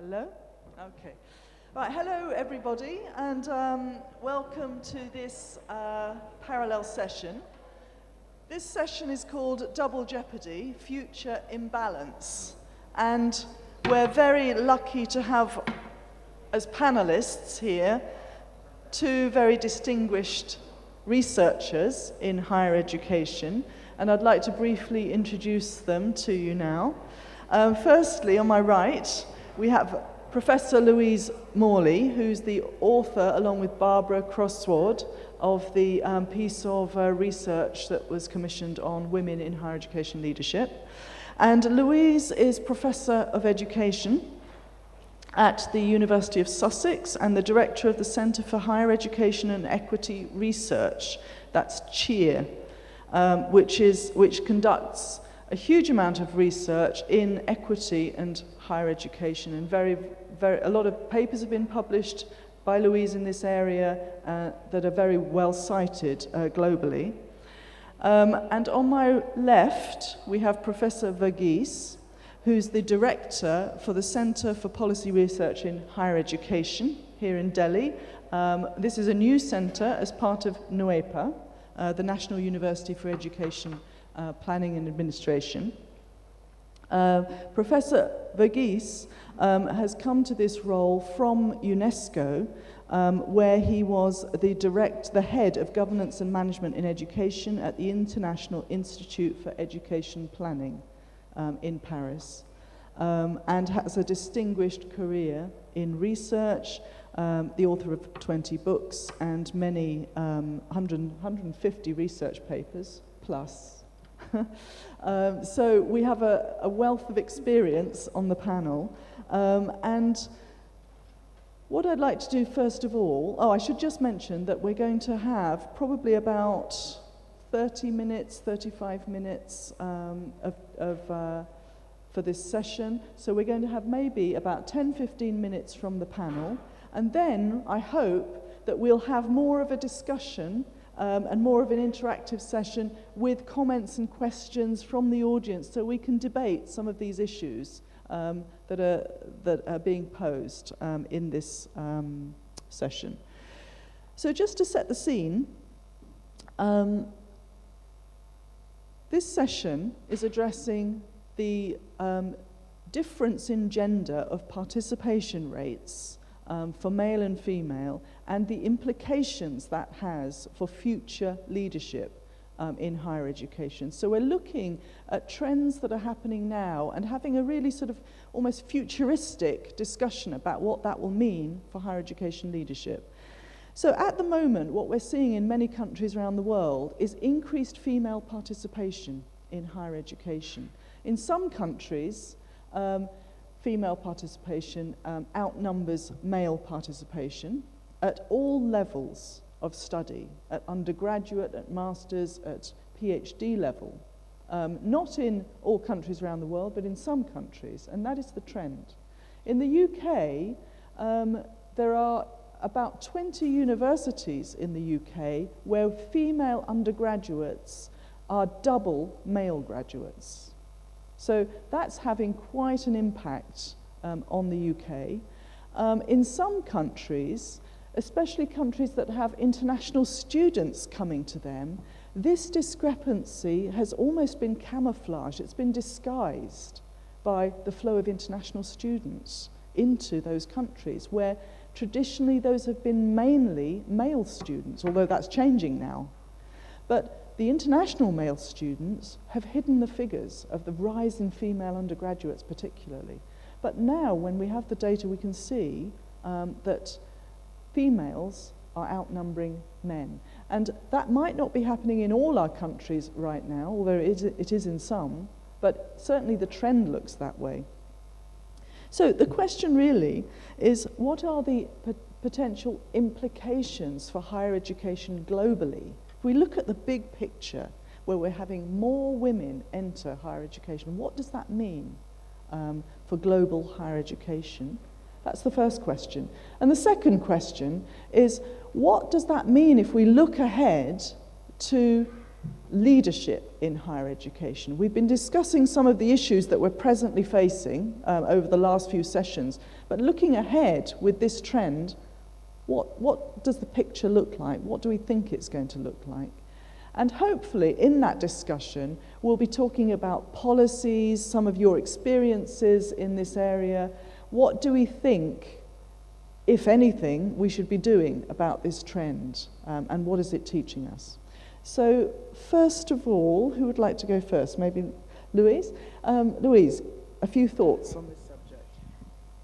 Hello? Okay. Right, hello everybody, and welcome to this parallel session. This session is called Double Jeopardy, Future Imbalance, and we're very lucky to have, as panelists here, two very distinguished researchers in higher education, and I'd like to briefly introduce them to you now. Firstly, on my right, we have Professor Louise Morley, who's the author, along with Barbara Crossword, of the piece of research that was commissioned on women in higher education leadership. And Louise is Professor of Education at the University of Sussex and the Director of the Centre for Higher Education and Equity Research, that's CHEER, which conducts a huge amount of research in equity and higher education, and a lot of papers have been published by Louise in this area that are very well cited globally. And on my left, we have Professor Verghese, who's the director for the Centre for Policy Research in Higher Education here in Delhi. This is a new centre as part of NUEPA, the National University for Education Planning and Administration. Professor Verghese has come to this role from UNESCO, where he was the head of governance and management in education at the International Institute for Education Planning in Paris, and has a distinguished career in research, the author of 20 books and many 150 research papers plus. So we have a wealth of experience on the panel, and what I'd like to do first of all, I should just mention that we're going to have probably about 30 minutes, 35 minutes for this session. So we're going to have maybe about 10-15 minutes from the panel, and then I hope that we'll have more of a discussion and more of an interactive session with comments and questions from the audience, so we can debate some of these issues that are being posed in this session. So just to set the scene, this session is addressing the difference in gender of participation rates for male and female, and the implications that has for future leadership in higher education. So we're looking at trends that are happening now and having a really sort of almost futuristic discussion about what that will mean for higher education leadership. So at the moment, what we're seeing in many countries around the world is increased female participation in higher education. In some countries, female participation outnumbers male participation at all levels of study, at undergraduate, at master's, at PhD level. Not in all countries around the world, but in some countries, and that is the trend. In the UK, there are about 20 universities in the UK where female undergraduates are double male graduates. So that's having quite an impact on the UK. In some countries, especially countries that have international students coming to them, this discrepancy has almost been camouflaged. It's been disguised by the flow of international students into those countries, where traditionally those have been mainly male students, although that's changing now. But the international male students have hidden the figures of the rise in female undergraduates particularly. But now, when we have the data, we can see that females are outnumbering men. And that might not be happening in all our countries right now, although it is in some, but certainly the trend looks that way. So the question really is, what are the potential implications for higher education globally? If we look at the big picture, where we're having more women enter higher education, what does that mean for global higher education? That's the first question. And the second question is, what does that mean if we look ahead to leadership in higher education. We've been discussing some of the issues that we're presently facing over the last few sessions, but looking ahead with this trend, what does the picture look like? What do we think it's going to look like? And hopefully in that discussion, we'll be talking about policies, some of your experiences in this area. What do we think, if anything, we should be doing about this trend, and what is it teaching us? So first of all, who would like to go first? Maybe Louise? Louise, a few thoughts on this subject.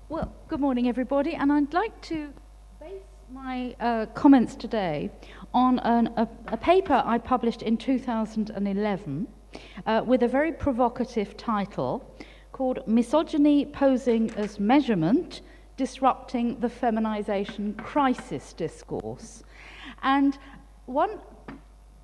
Well, good morning, everybody, and I'd like to base my comments today on a paper I published in 2011 with a very provocative title called Misogyny Posing as Measurement, Disrupting the Feminization Crisis Discourse. And one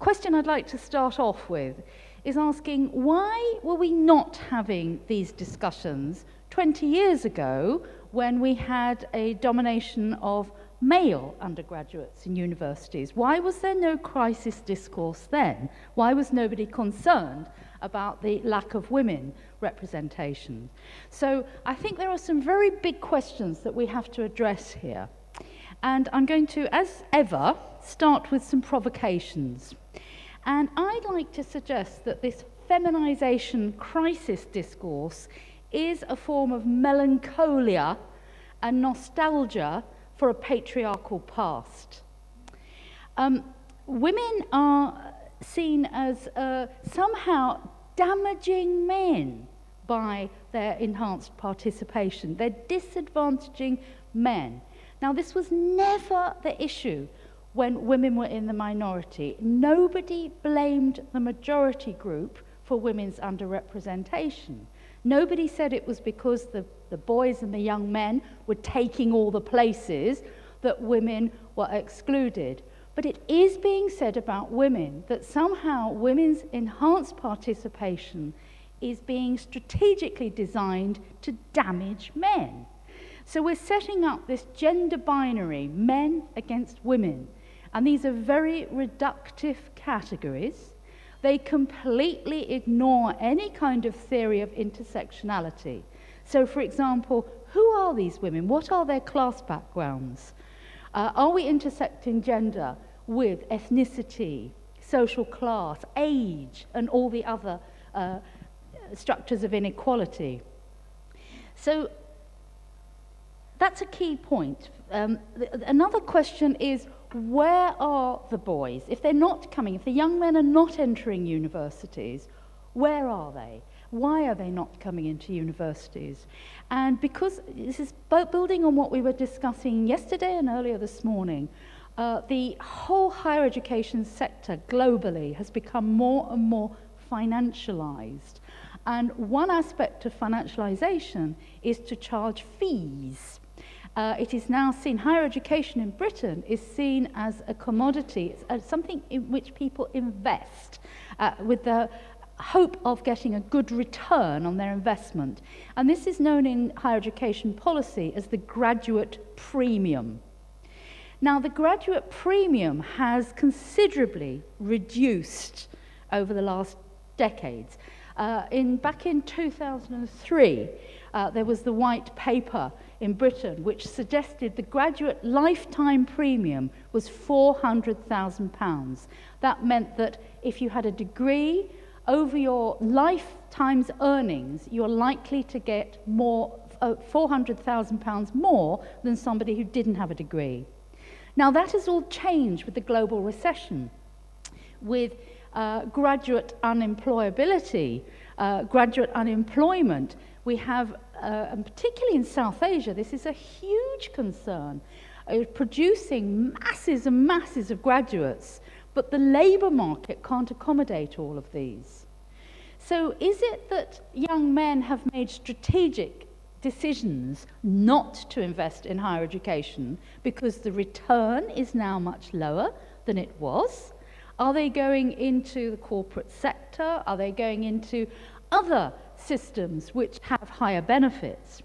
question I'd like to start off with is asking, why were we not having these discussions 20 years ago when we had a domination of male undergraduates in universities? Why was there no crisis discourse then? Why was nobody concerned about the lack of women representation? So I think there are some very big questions that we have to address here. And I'm going to, as ever, start with some provocations. And I'd like to suggest that this feminization crisis discourse is a form of melancholia and nostalgia for a patriarchal past. Women are seen as somehow damaging men by their enhanced participation. They're disadvantaging men. Now, this was never the issue when women were in the minority. Nobody blamed the majority group for women's underrepresentation. Nobody said it was because the boys and the young men were taking all the places that women were excluded. But it is being said about women that somehow women's enhanced participation is being strategically designed to damage men. So we're setting up this gender binary, men against women, and these are very reductive categories. They completely ignore any kind of theory of intersectionality. So, for example, who are these women? What are their class backgrounds? Are we intersecting gender with ethnicity, social class, age, and all the other structures of inequality? So that's a key point. Another question is, where are the boys? If they're not coming, if the young men are not entering universities, where are they? Why are they not coming into universities? And because this is building on what we were discussing yesterday and earlier this morning, the whole higher education sector globally has become more and more financialized. And one aspect of financialization is to charge fees. It is now seen, higher education in Britain is seen as a commodity, as something in which people invest with the hope of getting a good return on their investment. And this is known in higher education policy as the graduate premium. Now, the graduate premium has considerably reduced over the last decades. Back in 2003, there was the white paper in Britain which suggested the graduate lifetime premium was £400,000. That meant that if you had a degree over your lifetime's earnings, you're likely to get more, £400,000 more than somebody who didn't have a degree. Now, that has all changed with the global recession, with graduate unemployability, graduate unemployment. We have, and particularly in South Asia, this is a huge concern, producing masses and masses of graduates, but the labour market can't accommodate all of these. So is it that young men have made strategic decisions not to invest in higher education because the return is now much lower than it was? Are they going into the corporate sector? Are they going into other systems which have higher benefits?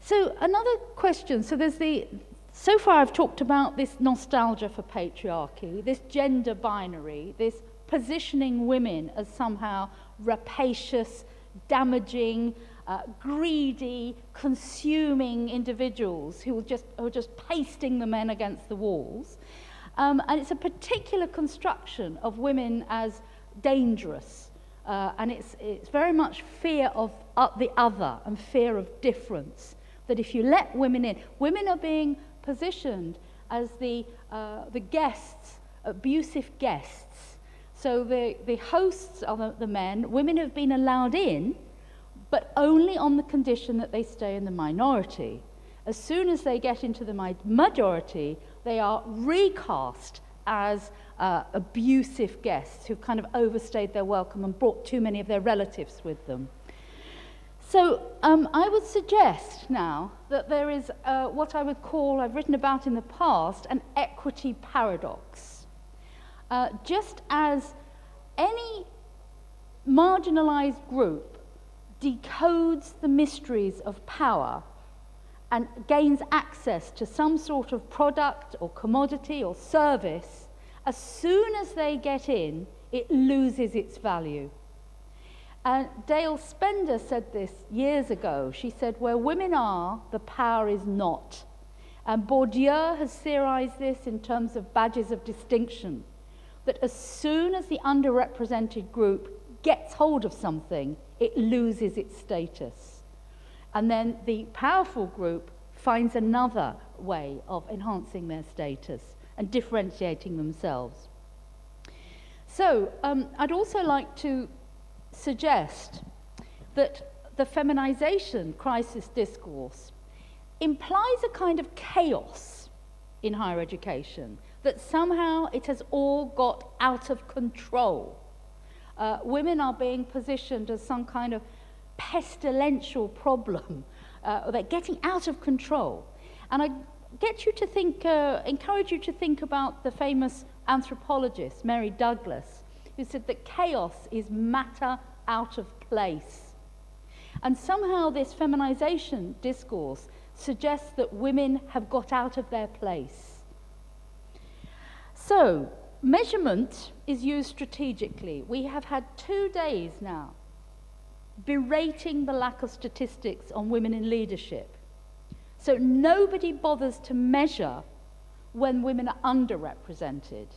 So another question, so there's the So far I've talked about this nostalgia for patriarchy, this gender binary, this positioning women as somehow rapacious, damaging, greedy, consuming individuals who are just pasting the men against the walls. And it's a particular construction of women as dangerous. And it's very much fear of the other and fear of difference. That if you let women in, women are being positioned as the guests, abusive guests. So the hosts are the men. Women have been allowed in, but only on the condition that they stay in the minority. As soon as they get into the majority, they are recast as abusive guests who've kind of overstayed their welcome and brought too many of their relatives with them. So I would suggest now that there is what I would call, I've written about in the past, an equity paradox. Just as any marginalized group decodes the mysteries of power and gains access to some sort of product or commodity or service, as soon as they get in, it loses its value. Dale Spender said this years ago. She said, where women are, the power is not. And Bourdieu has theorized this in terms of badges of distinction, that as soon as the underrepresented group gets hold of something, it loses its status. And then the powerful group finds another way of enhancing their status and differentiating themselves. So I'd also like to suggest that the feminization crisis discourse implies a kind of chaos in higher education, that somehow it has all got out of control. Women are being positioned as some kind of pestilential problem. They're getting out of control. And I get you to think, encourage you to think about the famous anthropologist, Mary Douglas, who said that chaos is matter out of place. And somehow this feminization discourse suggests that women have got out of their place. So, measurement is used strategically. We have had 2 days now berating the lack of statistics on women in leadership. So nobody bothers to measure when women are underrepresented.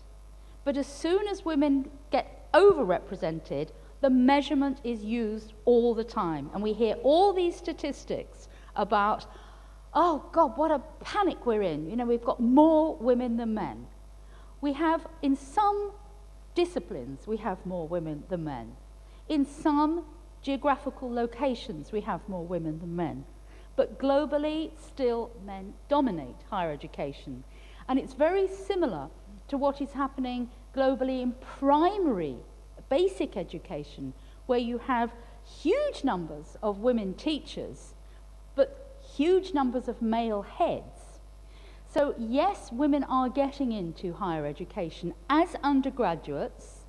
But as soon as women get overrepresented, the measurement is used all the time. And we hear all these statistics about, oh God, what a panic we're in. You know, we've got more women than men. We have, in some disciplines, we have more women than men. In some geographical locations, we have more women than men. But globally, still men dominate higher education. And it's very similar to what is happening globally in primary, basic education, where you have huge numbers of women teachers, but huge numbers of male heads. So yes, women are getting into higher education as undergraduates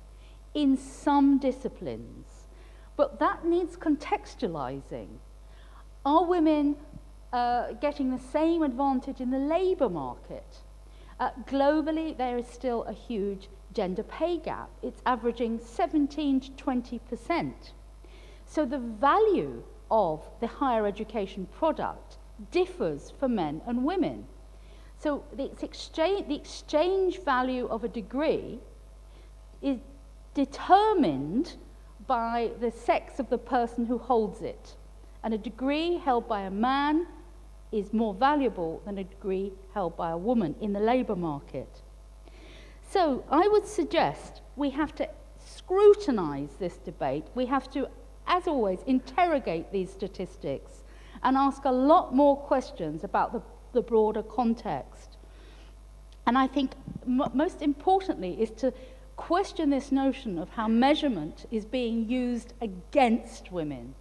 in some disciplines, but that needs contextualizing. Are women getting the same advantage in the labour market? Globally, there is still a huge gender pay gap. It's averaging 17 to 20%. So the value of the higher education product differs for men and women. So the exchange value of a degree is determined by the sex of the person who holds it. And a degree held by a man is more valuable than a degree held by a woman in the labour market. So I would suggest we have to scrutinise this debate. We have to, as always, interrogate these statistics and ask a lot more questions about the broader context. And I think most importantly is to question this notion of how measurement is being used against women.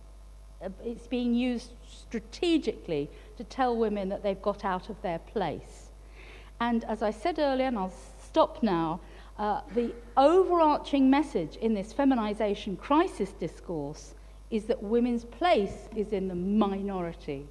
It's being used strategically to tell women that they've got out of their place. And as I said earlier, and I'll stop now, the overarching message in this feminization crisis discourse is that women's place is in the minority.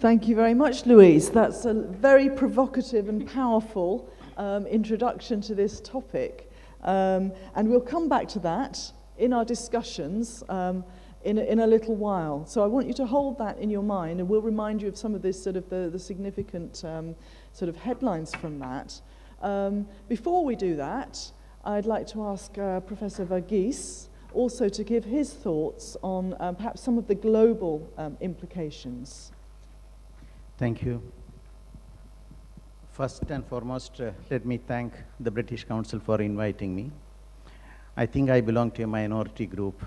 Thank you very much, Louise. That's a very provocative and powerful introduction to this topic. And we'll come back to that in our discussions in a little while. So I want you to hold that in your mind, and we'll remind you of some of this sort of the significant sort of headlines from that. Before we do that, I'd like to ask Professor Verghese also to give his thoughts on perhaps some of the global implications. Thank you. First and foremost, let me thank the British Council for inviting me. I think I belong to a minority group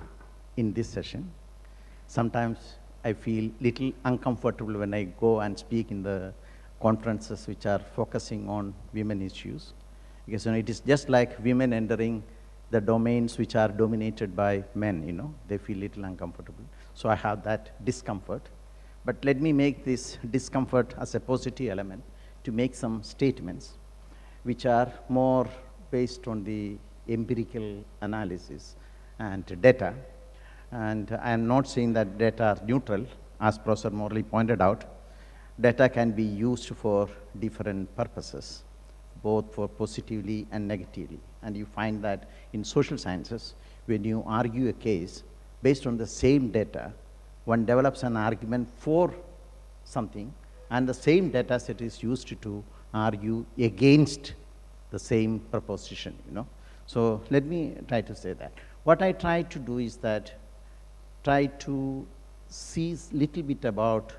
in this session. Sometimes I feel little uncomfortable when I go and speak in the conferences which are focusing on women issues. Because it is just like women entering the domains which are dominated by men, they feel little uncomfortable. So I have that discomfort. But let me make this discomfort as a positive element to make some statements which are more based on the empirical analysis and data. And I am not saying that data are neutral. As Professor Morley pointed out, data can be used for different purposes, both for positively and negatively. And you find that in social sciences, when you argue a case based on the same data, one develops an argument for something, and the same data set is used to argue against the same proposition, So let me try to say that. What I try to do is that try to see a little bit about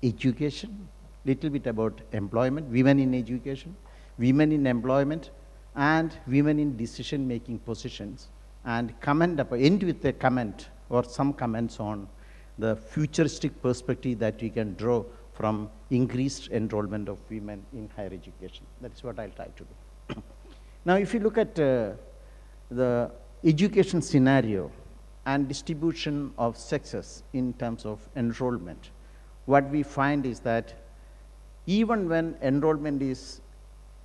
education, little bit about employment, women in education, women in employment, and women in decision-making positions, and end with a comment or some comments on the futuristic perspective that we can draw from increased enrollment of women in higher education. That is what I'll try to do. Now, if you look at the education scenario and distribution of sexes in terms of enrollment, what we find is that even when enrollment is,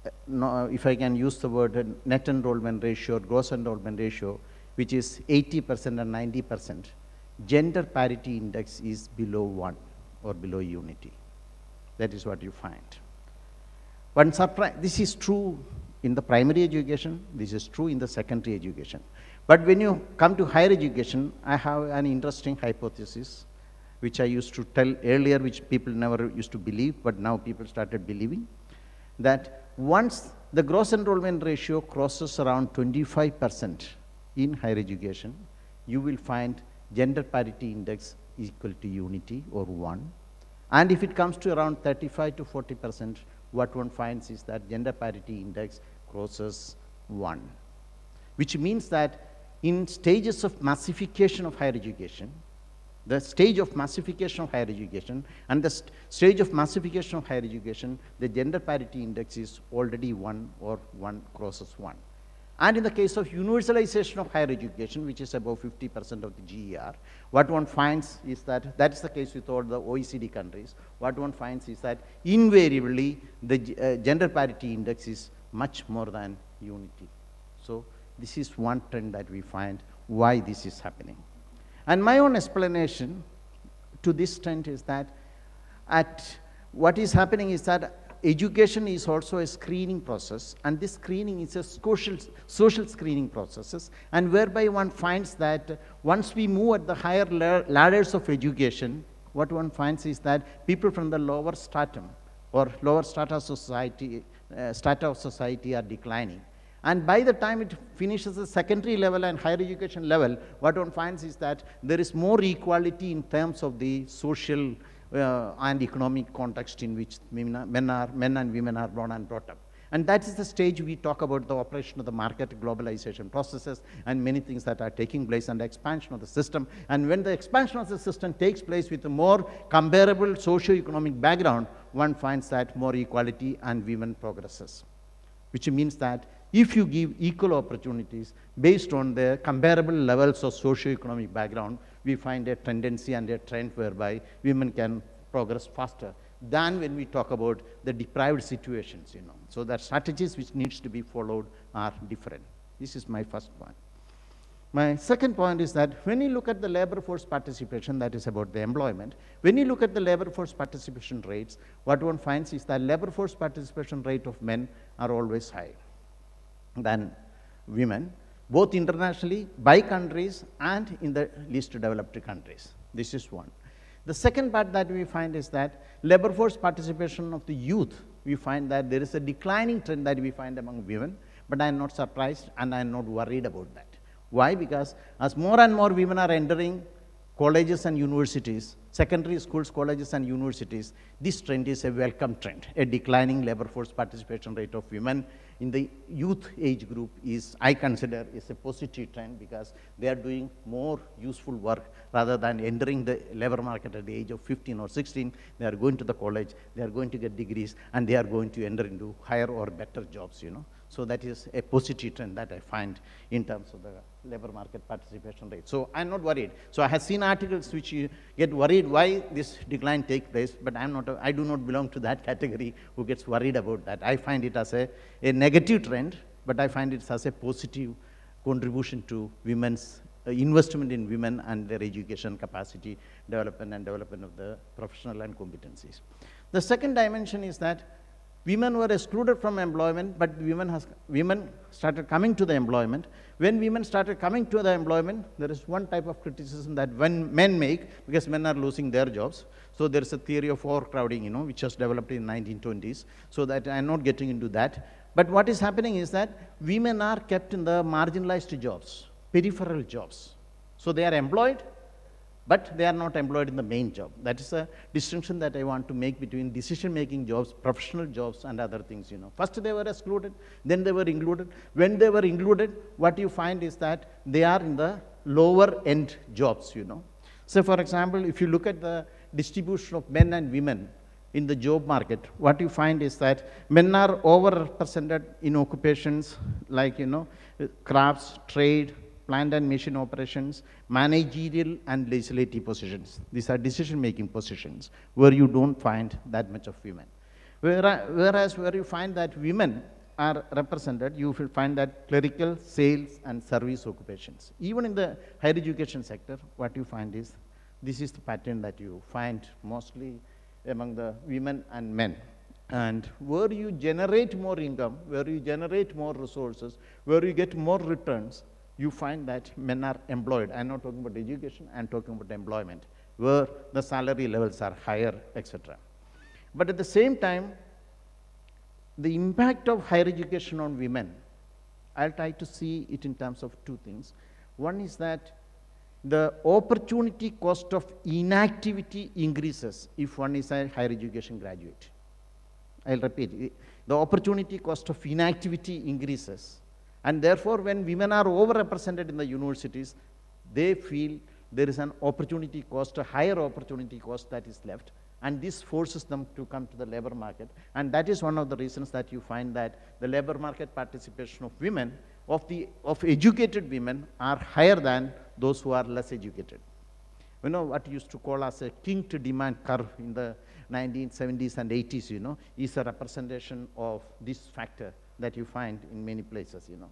if I can use the word net enrollment ratio or gross enrollment ratio, which is 80% and 90%, gender parity index is below 1 or below unity. That is what you find. One surprise, this is true in the primary education, this is true in the secondary education. But when you come to higher education, I have an interesting hypothesis, which I used to tell earlier, which people never used to believe, but now people started believing, that once the gross enrollment ratio crosses around 25% in higher education, you will find gender parity index equal to unity or 1. And if it comes to around 35 to 40%, what one finds is that gender parity index crosses 1. Which means that in stages of massification of higher education, the stage of massification of higher education and the stage of massification of higher education, the gender parity index is already 1 or 1 crosses 1. And in the case of universalization of higher education, which is above 50% of the GER, what one finds is that, that's the case with all the OECD countries, what one finds is that invariably the gender parity index is much more than unity. So this is one trend that we find why this is happening. And my own explanation to this trend is that what is happening is that education is also a screening process, and this screening is a social screening processes, and whereby one finds that once we move at the higher ladders of education, what one finds is that people from the lower stratum or lower strata of society are declining. And by the time it finishes the secondary level and higher education level, what one finds is that there is more equality in terms of the social and economic context in which men and women are born and brought up. And that is the stage we talk about the operation of the market globalization processes and many things that are taking place and the expansion of the system. And when the expansion of the system takes place with a more comparable socio-economic background, one finds that more equality and women progresses. Which means that if you give equal opportunities based on the comparable levels of socio-economic background, we find a tendency and a trend whereby women can progress faster than when we talk about the deprived situations, So the strategies which needs to be followed are different. This is my first point. My second point is that when you look at the labor force participation, that is about the employment, when you look at the labor force participation rates, what one finds is that labor force participation rate of men are always higher than women, both internationally, by countries, and in the least developed countries. This is one. The second part that we find is that labor force participation of the youth, we find that there is a declining trend that we find among women, but I am not surprised and I am not worried about that. Why? Because as more and more women are entering colleges and universities, secondary schools, colleges and universities, this trend is a welcome trend. A declining labor force participation rate of women in the youth age group is, I consider, is a positive trend because they are doing more useful work rather than entering the labor market at the age of 15 or 16. They are going to the college, they are going to get degrees, and they are going to enter into higher or better jobs, you know. So that is a positive trend that I find in terms of the labor market participation rate. So I'm not worried. So I have seen articles which you get worried why this decline takes place, but I do not belong to that category who gets worried about that. I find it as a negative trend, but I find it as a positive contribution to women's investment in women and their education capacity development and development of the professional and competencies. The second dimension is that women were excluded from employment, but women started coming to the employment. When women started coming to the employment, there is one type of criticism that when men make, because men are losing their jobs. So there is a theory of overcrowding, you know, which was developed in 1920s. So that I'm not getting into that. But what is happening is that women are kept in the marginalized jobs, peripheral jobs. So they are employed, but they are not employed in the main job. That is a distinction that I want to make between decision-making jobs, professional jobs, and other things, you know. First they were excluded, then they were included. When they were included, what you find is that they are in the lower-end jobs, you know. So, for example, if you look at the distribution of men and women in the job market, what you find is that men are overrepresented in occupations like, you know, crafts, trade, plant and machine operations, managerial and legislative positions. These are decision-making positions where you don't find that much of women. Whereas where you find that women are represented, you will find that clerical, sales, and service occupations. Even in the higher education sector, what you find is, this is the pattern that you find mostly among the women and men. And where you generate more income, where you generate more resources, where you get more returns, you find that men are employed. I'm not talking about education, I'm talking about employment, where the salary levels are higher, etc. But at the same time, the impact of higher education on women, I'll try to see it in terms of two things. One is that the opportunity cost of inactivity increases if one is a higher education graduate. I'll repeat, the opportunity cost of inactivity increases. And therefore, when women are overrepresented in the universities, they feel there is an opportunity cost, a higher opportunity cost that is left, and this forces them to come to the labor market. And that is one of the reasons that you find that the labor market participation of women, of educated women, are higher than those who are less educated. You know, what used to call as a kinked demand curve in the 1970s and 80s, you know, is a representation of this factor that you find in many places, you know.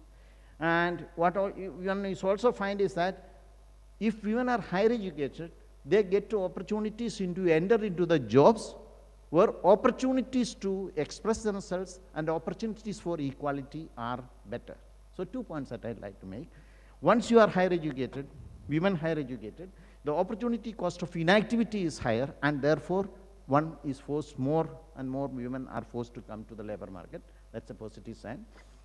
And what one is also find is that if women are higher educated, they get to opportunities to enter into the jobs where opportunities to express themselves and opportunities for equality are better. So 2 points that I'd like to make. Once you are higher educated, women higher educated, the opportunity cost of inactivity is higher, and therefore one is forced, more and more women are forced to come to the labor market. That's a positive sign.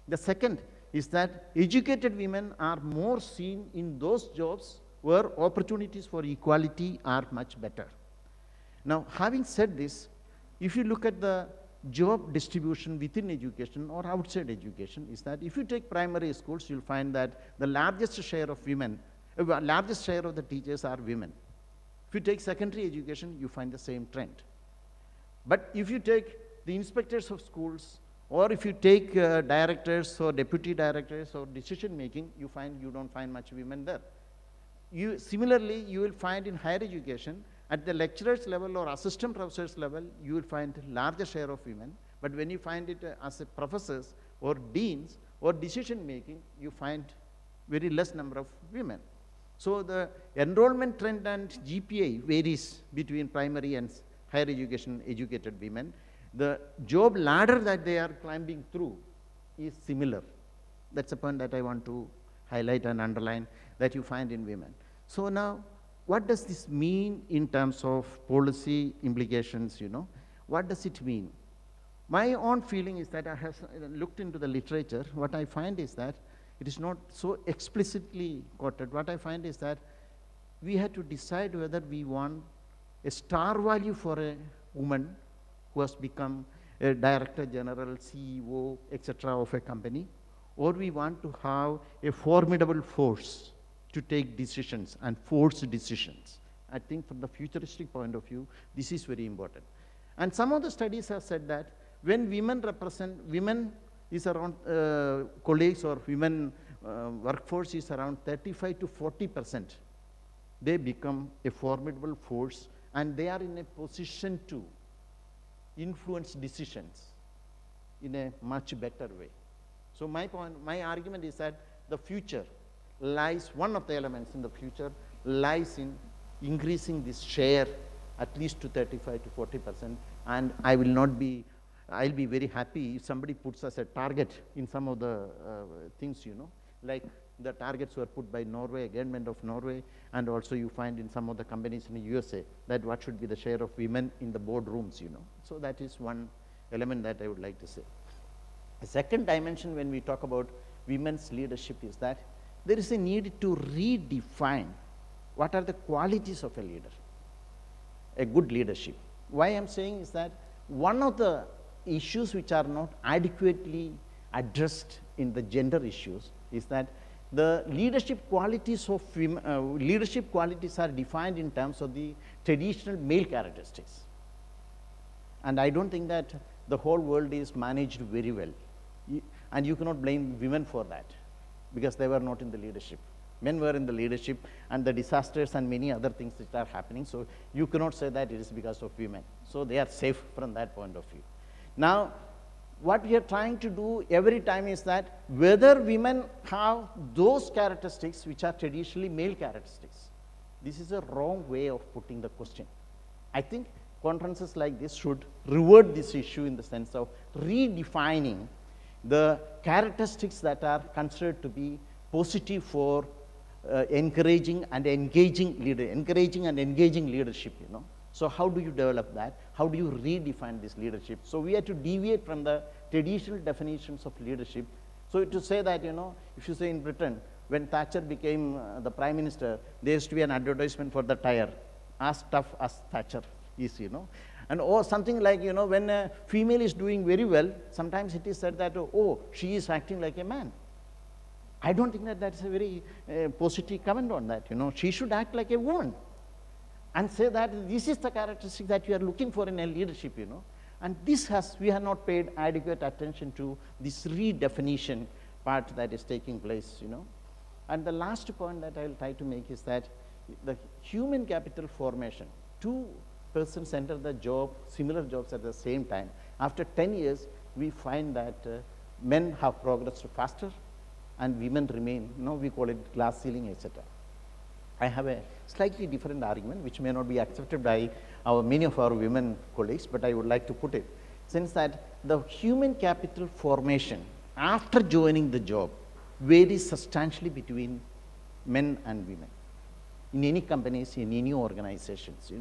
The second is that educated women are more seen in those jobs where opportunities for equality are much better. Now, having said this, if you look at the job distribution within education or outside education, is that if you take primary schools, you'll find that the largest share of women, largest share of the teachers are women. If you take secondary education, you find the same trend. But if you take the inspectors of schools, or if you take directors or deputy directors or decision making, you don't find much women there. Similarly, you will find in higher education, at the lecturers level or assistant professors level, you will find larger share of women. But when you find it as a professors or deans or decision making, you find very less number of women. So the enrollment trend and GPA varies between primary and higher education educated women. The job ladder that they are climbing through is similar. That's a point that I want to highlight and underline that you find in women. So now, what does this mean in terms of policy implications, What does it mean? My own feeling is that I have looked into the literature. What I find is that it is not so explicitly quoted. What I find is that we had to decide whether we want a star value for a woman who has become a director general, CEO, etc. of a company, or we want to have a formidable force to take decisions and force decisions. I think from the futuristic point of view, this is very important. And some of the studies have said that when women is around, colleagues or women workforce is around 35 to 40%, they become a formidable force and they are in a position to influence decisions in a much better way. So my argument is that the future lies, one of the elements in the future lies in increasing this share at least to 35 to 40%, and I'll be very happy if somebody puts us a target in some of the things, like the targets were put by Norway, government of Norway, and also you find in some of the companies in the USA that what should be the share of women in the boardrooms, So that is one element that I would like to say. The second dimension when we talk about women's leadership is that there is a need to redefine what are the qualities of a leader, a good leadership. Why I'm saying is that one of the issues which are not adequately addressed in the gender issues is that the leadership qualities of leadership qualities are defined in terms of the traditional male characteristics. And I don't think that the whole world is managed very well. And you cannot blame women for that, because they were not in the leadership. Men were in the leadership, and the disasters and many other things that are happening. So you cannot say that it is because of women. So they are safe from that point of view. Now, what we are trying to do every time is that whether women have those characteristics which are traditionally male characteristics. This is a wrong way of putting the question. I think conferences like this should revert this issue in the sense of redefining the characteristics that are considered to be positive for encouraging and engaging leadership, So how do you develop that? How do you redefine this leadership? So we have to deviate from the traditional definitions of leadership. So to say that, if you say in Britain, when Thatcher became the prime minister, there used to be an advertisement for the tire, as tough as Thatcher is, And or something like, when a female is doing very well, sometimes it is said that, oh, she is acting like a man. I don't think that that's a very positive comment on that, She should act like a woman and say that this is the characteristic that you are looking for in a leadership, And we have not paid adequate attention to this redefinition part that is taking place, And the last point that I will try to make is that the human capital formation, two persons enter the job, similar jobs at the same time. After 10 years, we find that men have progressed faster and women remain, we call it glass ceiling, etc. I have a slightly different argument, which may not be accepted by many of our women colleagues, but I would like to put it, since that the human capital formation after joining the job varies substantially between men and women. In any companies, in any organizations,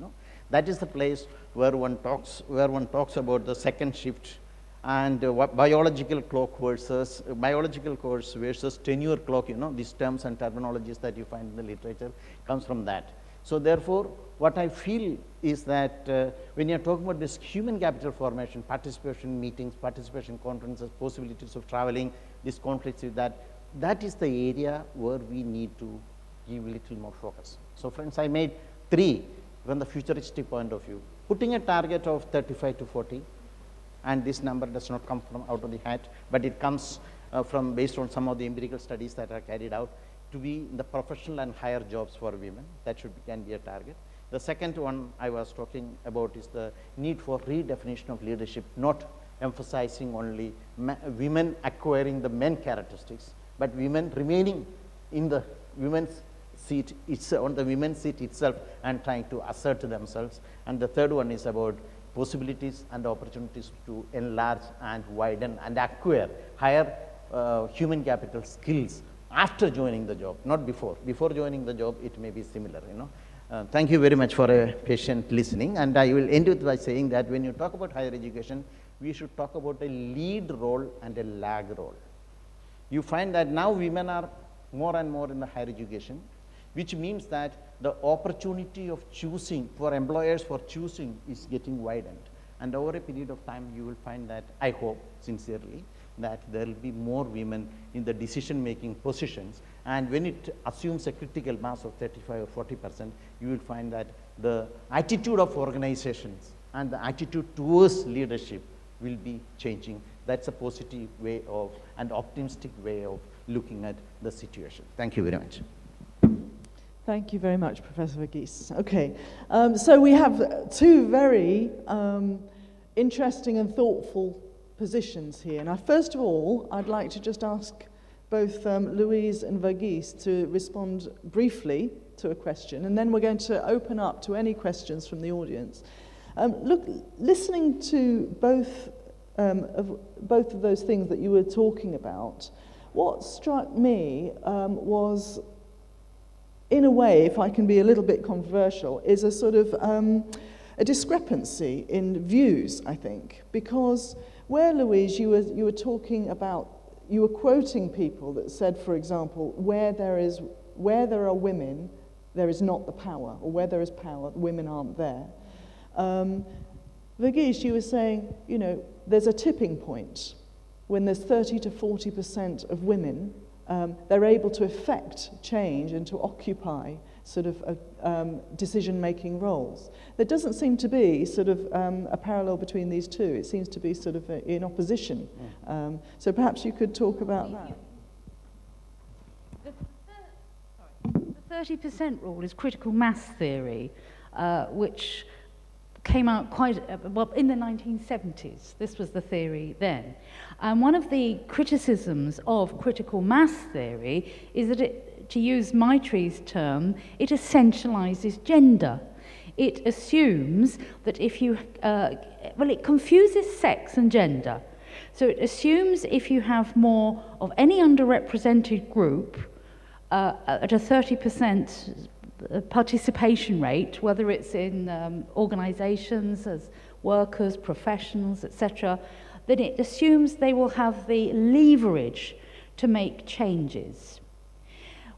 That is the place where one talks about the second shift and biological course versus tenure clock, these terms and terminologies that you find in the literature comes from that. So therefore, what I feel is that when you're talking about this human capital formation, participation meetings, participation conferences, possibilities of traveling, these conflicts with that is the area where we need to give a little more focus. So friends, I made 3 from the futuristic point of view. Putting a target of 35 to 40, and this number does not come from out of the hat, but it comes from based on some of the empirical studies that are carried out to be in the professional and higher jobs for women. That can be a target. The second one I was talking about is the need for redefinition of leadership, not emphasizing only women acquiring the men characteristics, but women remaining in the women's seat, on the women's seat itself, and trying to assert themselves. And the third one is about possibilities and opportunities to enlarge and widen and acquire higher human capital skills after joining the job, not before. Before joining the job, it may be similar, you know. Thank you very much for a patient listening, and I will end with by saying that when you talk about higher education, we should talk about a lead role and a lag role. You find that now women are more and more in the higher education, which means that the opportunity of choosing, for employers for choosing, is getting widened. And over a period of time, you will find that, I hope sincerely, that there will be more women in the decision-making positions. And when it assumes a critical mass of 35 or 40%, you will find that the attitude of organizations and the attitude towards leadership will be changing. That's a positive way of, and optimistic way of looking at the situation. Thank you very much. Thank you very much, Professor Verghese. Okay, so we have two very interesting and thoughtful positions here. Now, first of all, I'd like to just ask both Louise and Verghese to respond briefly to a question, and then we're going to open up to any questions from the audience. Listening to both of those things that you were talking about, what struck me was, in a way, if I can be a little bit controversial, is a sort of a discrepancy in views, I think, because where, Louise, you were talking about, you were quoting people that said, for example, where there are women, there is not the power, or where there is power, women aren't there. Verghese, you were saying, you know, there's a tipping point when there's 30 to 40% of women, they're able to effect change and to occupy sort of decision-making roles. There doesn't seem to be sort of a parallel between these two. It seems to be sort of in opposition. So perhaps you could talk about that. The 30% rule is critical mass theory, which came out quite, well, in the 1970s. This was the theory then. And one of the criticisms of critical mass theory is that it, to use Maitri's term, it essentializes gender. It assumes that if you, well, it confuses sex and gender. So it assumes if you have more of any underrepresented group at a 30% participation rate, whether it's in organizations as workers, professionals, etc., then it assumes they will have the leverage to make changes.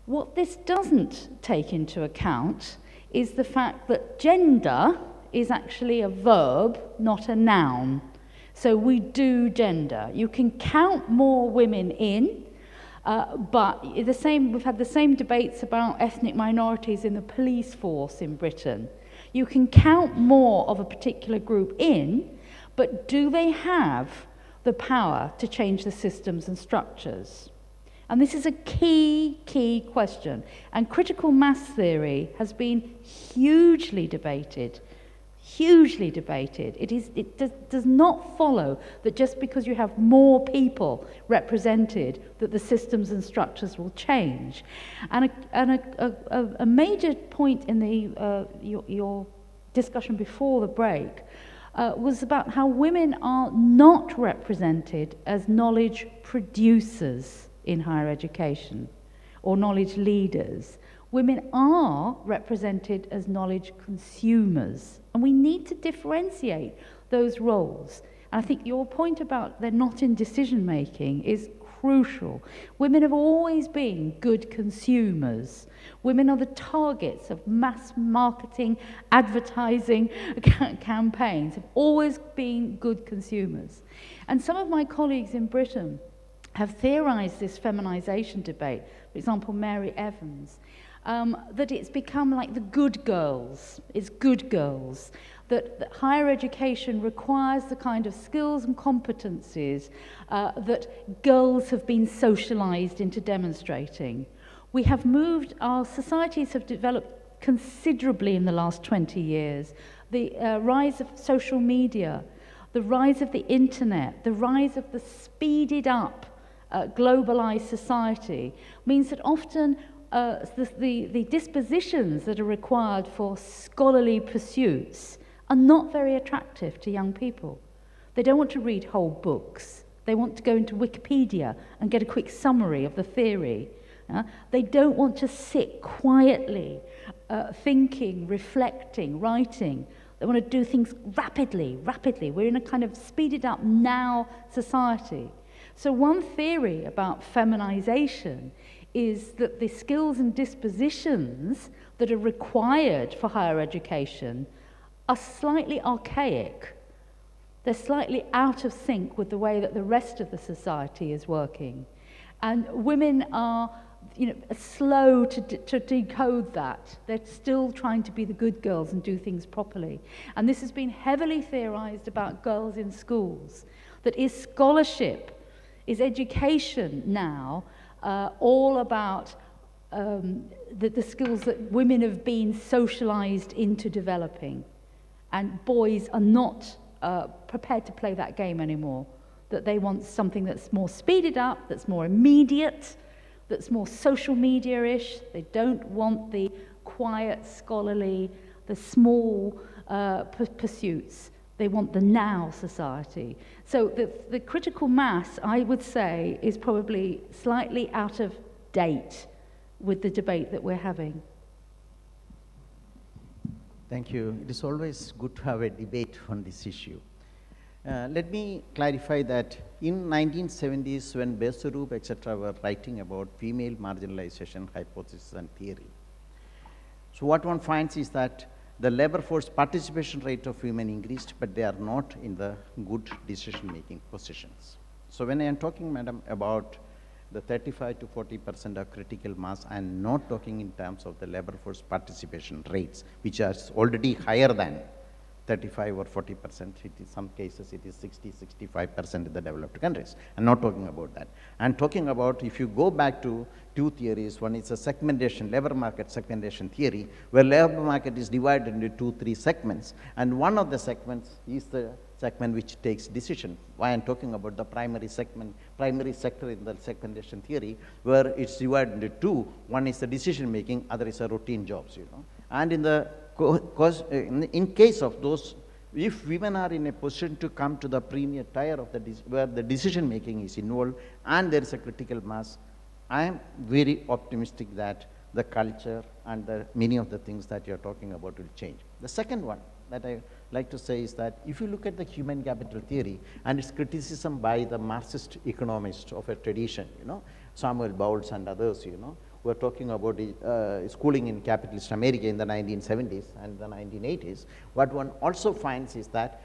What this doesn't take into account is the fact that gender is actually a verb, not a noun. So we do gender. You can count more women in, but we've had the same debates about ethnic minorities in the police force in Britain. You can count more of a particular group in, but do they have the power to change the systems and structures? And this is a key question. And critical mass theory has been hugely debated. It does not follow that just because you have more people represented that the systems and structures will change. And a major point in your discussion before the break was about how women are not represented as knowledge producers in higher education or knowledge leaders. Women are represented as knowledge consumers, and we need to differentiate those roles. And I think your point about they're not in decision-making is crucial. Women have always been good consumers. Women are the targets of mass marketing, advertising campaigns, have always been good consumers. And some of my colleagues in Britain have theorized this feminization debate, for example, Mary Evans, that it's become like the good girls. It's good girls. That higher education requires the kind of skills and competencies that girls have been socialized into demonstrating. We have moved, our societies have developed considerably in the last 20 years. The rise of social media, the rise of the internet, the rise of the speeded up globalized society means that often the dispositions that are required for scholarly pursuits are not very attractive to young people. They don't want to read whole books. They want to go into Wikipedia and get a quick summary of the theory. They don't want to sit quietly, thinking, reflecting, writing. They want to do things rapidly. We're in a kind of speeded up now society. So one theory about feminization is that the skills and dispositions that are required for higher education are slightly archaic. They're slightly out of sync with the way that the rest of the society is working. And women are slow to decode that. They're still trying to be the good girls and do things properly. And this has been heavily theorized about girls in schools, that is scholarship, is education now all about the skills that women have been socialized into developing. And boys are not prepared to play that game anymore, that they want something that's more speeded up, that's more immediate, that's more social media-ish. They don't want the quiet, scholarly, the small pursuits. They want the now society. So the critical mass, I would say, is probably slightly out of date with the debate that we're having. Thank you. It is always good to have a debate on this issue. Let me clarify that in 1970s, when Besarup, etc., were writing about female marginalization hypothesis and theory, so what one finds is that the labor force participation rate of women increased, but they are not in the good decision-making positions. So when I am talking, madam, about the 35 to 40% of critical mass, I am not talking in terms of the labor force participation rates, which are already higher than 35 or 40%. In some cases, it is 60, 65% in the developed countries. I'm not talking about that. I'm talking about, if you go back to two theories, one is a segmentation, labor market segmentation theory, where labor market is divided into 2-3 segments, and one of the segments is the segment which takes decision. Why I'm talking about the primary segment, primary sector in the segmentation theory, where it's divided into two. One is the decision making, other is a routine jobs, And in the in case of those, if women are in a position to come to the premier tier of where the decision making is involved and there is a critical mass, I am very optimistic that the culture and many of the things that you're talking about will change. The second one that I like to say is that if you look at the human capital theory and its criticism by the Marxist economists of a tradition, Samuel Bowles and others, who are talking about schooling in capitalist America in the 1970s and the 1980s, what one also finds is that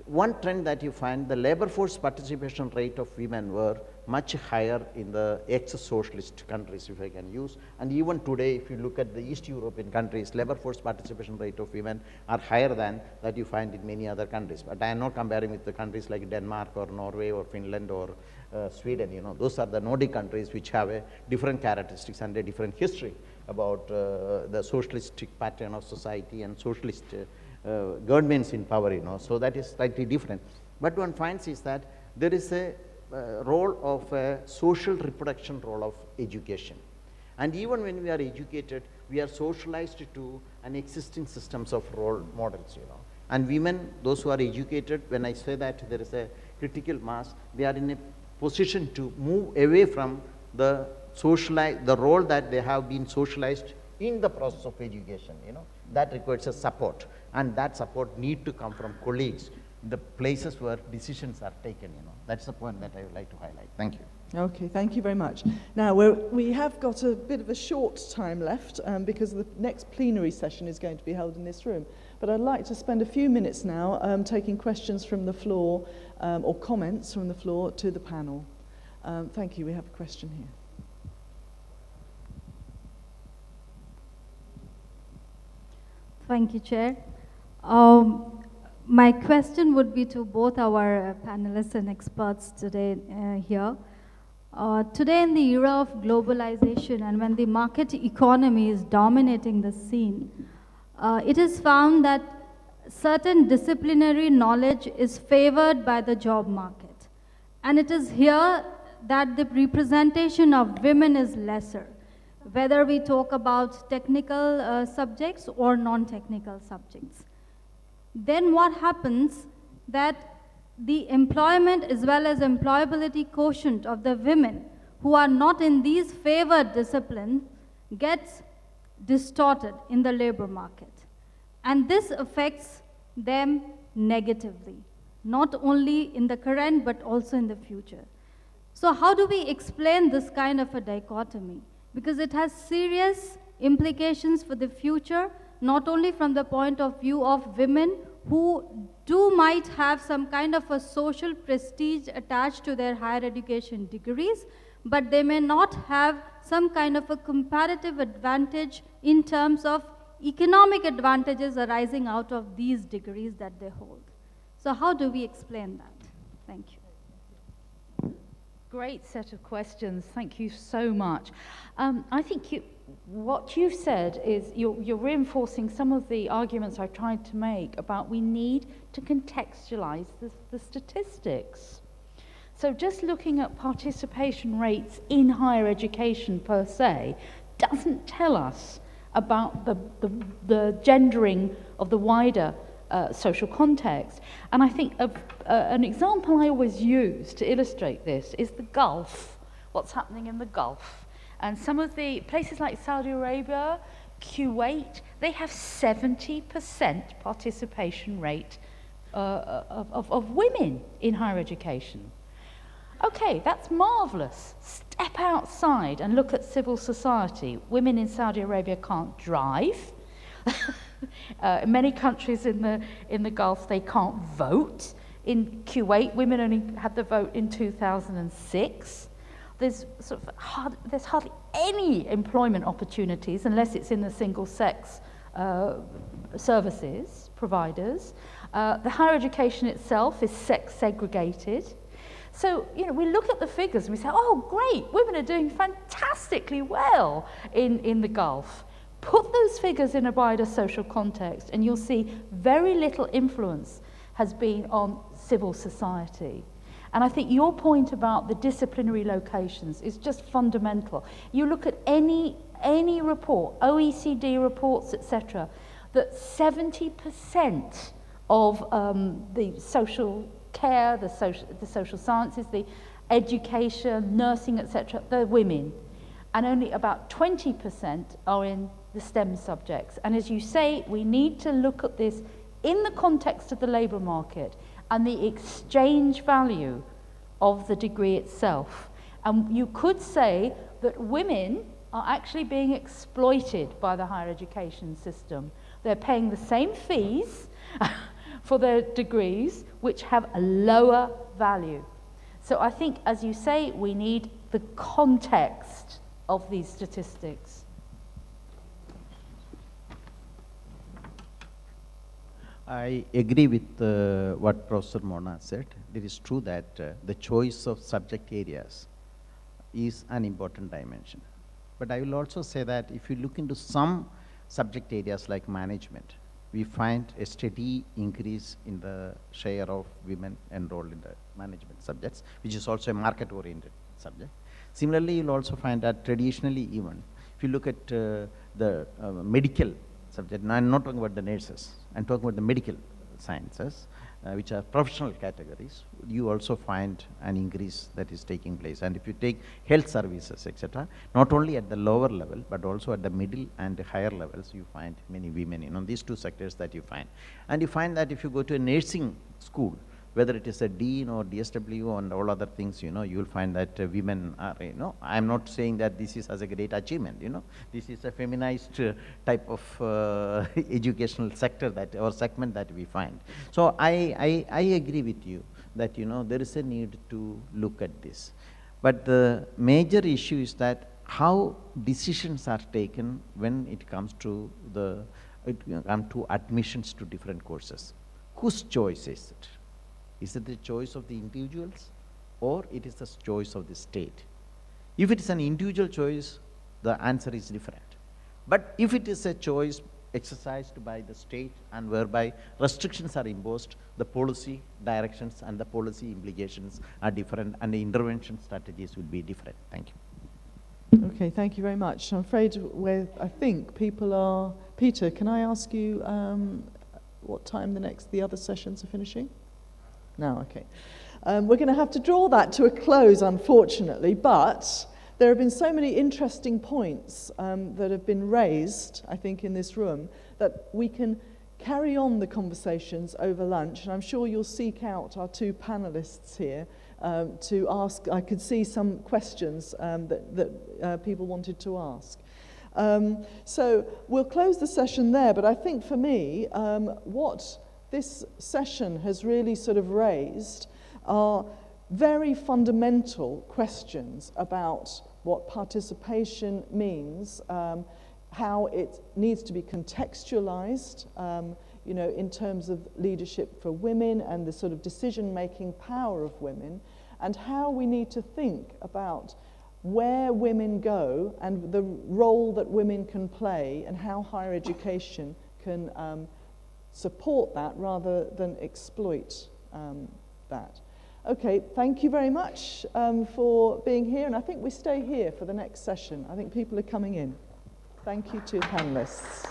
one trend that you find, the labor force participation rate of women were much higher in the ex-socialist countries, if I can use. And even today, if you look at the East European countries, labor force participation rate of women are higher than that you find in many other countries. But I am not comparing with the countries like Denmark or Norway or Finland or Sweden. Those are the Nordic countries which have a different characteristics and a different history about the socialistic pattern of society and socialist governments in power, so that is slightly different. But one finds is that there is a role of a social reproduction role of education. And even when we are educated, we are socialized to an existing systems of role models, And women, those who are educated, when I say that there is a critical mass, they are in a position to move away from the role that they have been socialized in the process of education, that requires a support, and that support need to come from colleagues, the places where decisions are taken, That's the point that I would like to highlight. Thank you. Okay, thank you very much. Now, we have got a bit of a short time left because the next plenary session is going to be held in this room. But I'd like to spend a few minutes now taking questions from the floor or comments from the floor to the panel. Thank you. We have a question here. Thank you, Chair. My question would be to both our panelists and experts today here. Today, in the era of globalization and when the market economy is dominating the scene, it is found that certain disciplinary knowledge is favored by the job market. And it is here that the representation of women is lesser, whether we talk about technical subjects or non-technical subjects. Then what happens that the employment as well as employability quotient of the women who are not in these favored disciplines gets distorted in the labor market. And this affects them negatively, not only in the current but also in the future. So how do we explain this kind of a dichotomy? Because it has serious implications for the future, not only from the point of view of women who might have some kind of a social prestige attached to their higher education degrees, but they may not have some kind of a comparative advantage in terms of economic advantages arising out of these degrees that they hold. So how do we explain that? Thank you. Great set of questions. Thank you so much. I think what you've said is you're reinforcing some of the arguments I've tried to make about we need to contextualize the statistics. So just looking at participation rates in higher education per se doesn't tell us about the gendering of the wider social context. And I think an example I always use to illustrate this is the Gulf, what's happening in the Gulf. And some of the places like Saudi Arabia, Kuwait, they have 70% participation rate of women in higher education. Okay, that's marvelous. Step outside and look at civil society. Women in Saudi Arabia can't drive. In many countries in the Gulf, they can't vote. In Kuwait, women only had the vote in 2006. There's hardly any employment opportunities unless it's in the single-sex services providers. The higher education itself is sex-segregated. So, we look at the figures and we say, oh, great, women are doing fantastically well in the Gulf. Put those figures in a wider social context and you'll see very little influence has been on civil society. And I think your point about the disciplinary locations is just fundamental. You look at any report, OECD reports, etc., that 70% of the social care, the social sciences, the education, nursing, etc., they're women. And only about 20% are in the STEM subjects. And as you say, we need to look at this in the context of the labour market and the exchange value of the degree itself. And you could say that women are actually being exploited by the higher education system. They're paying the same fees for their degrees, which have a lower value. So I think, as you say, we need the context of these statistics. I agree with what Professor Mona said. It is true that the choice of subject areas is an important dimension. But I will also say that if you look into some subject areas like management, we find a steady increase in the share of women enrolled in the management subjects, which is also a market-oriented subject. Similarly, you'll also find that traditionally even, if you look at the medical subject, now I'm not talking about the nurses, I'm talking about the medical sciences, which are professional categories, you also find an increase that is taking place. And if you take health services, etc., not only at the lower level, but also at the middle and the higher levels, you find many women in these two sectors that you find. And you find that if you go to a nursing school, whether it is a dean or DSW and all other things, you will find that women are, I'm not saying that this is as a great achievement, this is a feminized type of educational sector or segment that we find. So I agree with you that, there is a need to look at this. But the major issue is that how decisions are taken when it comes to admissions to different courses. Whose choice is it? Is it the choice of the individuals or it is the choice of the state? If it is an individual choice, the answer is different. But if it is a choice exercised by the state and whereby restrictions are imposed, the policy directions and the policy implications are different and the intervention strategies will be different. Thank you. Okay, thank you very much. I'm afraid I think people are... Peter, can I ask you what time the other sessions are finishing? No, okay. We're going to have to draw that to a close, unfortunately, but there have been so many interesting points that have been raised, I think, in this room, that we can carry on the conversations over lunch, and I'm sure you'll seek out our two panelists here to ask. I could see some questions that people wanted to ask. So we'll close the session there, but I think for me, what this session has really sort of raised are very fundamental questions about what participation means, how it needs to be contextualized, you know, in terms of leadership for women and the sort of decision-making power of women, and how we need to think about where women go and the role that women can play and how higher education can support that rather than exploit that. Okay, thank you very much for being here, and I think we stay here for the next session. I think people are coming in. Thank you to the panelists.